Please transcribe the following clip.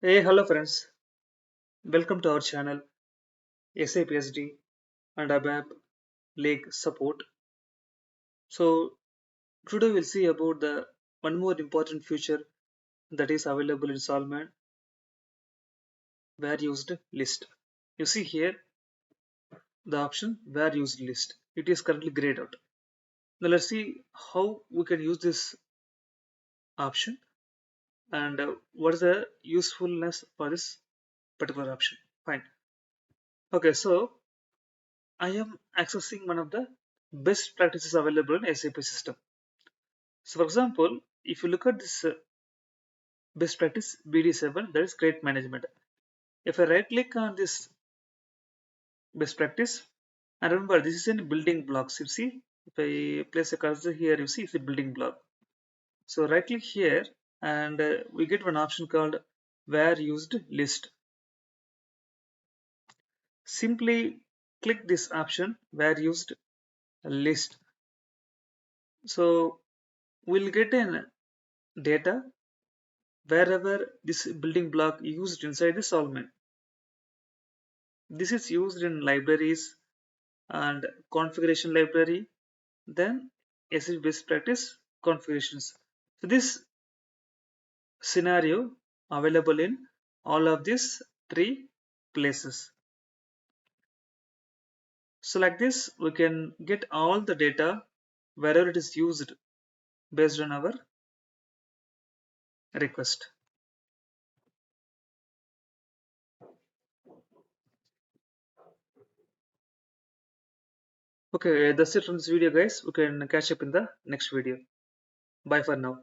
Hey, hello friends. Welcome to our channel SAP SD and ABAP Lake support. So today we'll see about the one more important feature that is available in Solman, where used list. You see here the option where used list. It is currently grayed out. Now let's see how we can use this option and what is the usefulness for this particular option. Fine. Okay, so I am accessing one of the best practices available in SAP system. So for example, if you look at this best practice BD7, that is great management. If I right click on this best practice, and remember this is in building blocks. You see, if I place a cursor here, you see it's a building block. So right click here and we get one option called where used list. Simply click this option where used list. So we'll get in data wherever this building block used inside the Solman. This is used in libraries and configuration library, then SAP best practice configurations. So this scenario available in all of these three places. So like this, we can get all the data wherever it is used based on our request. Okay, that's it from this video, guys. We can catch up in the next video. Bye for now.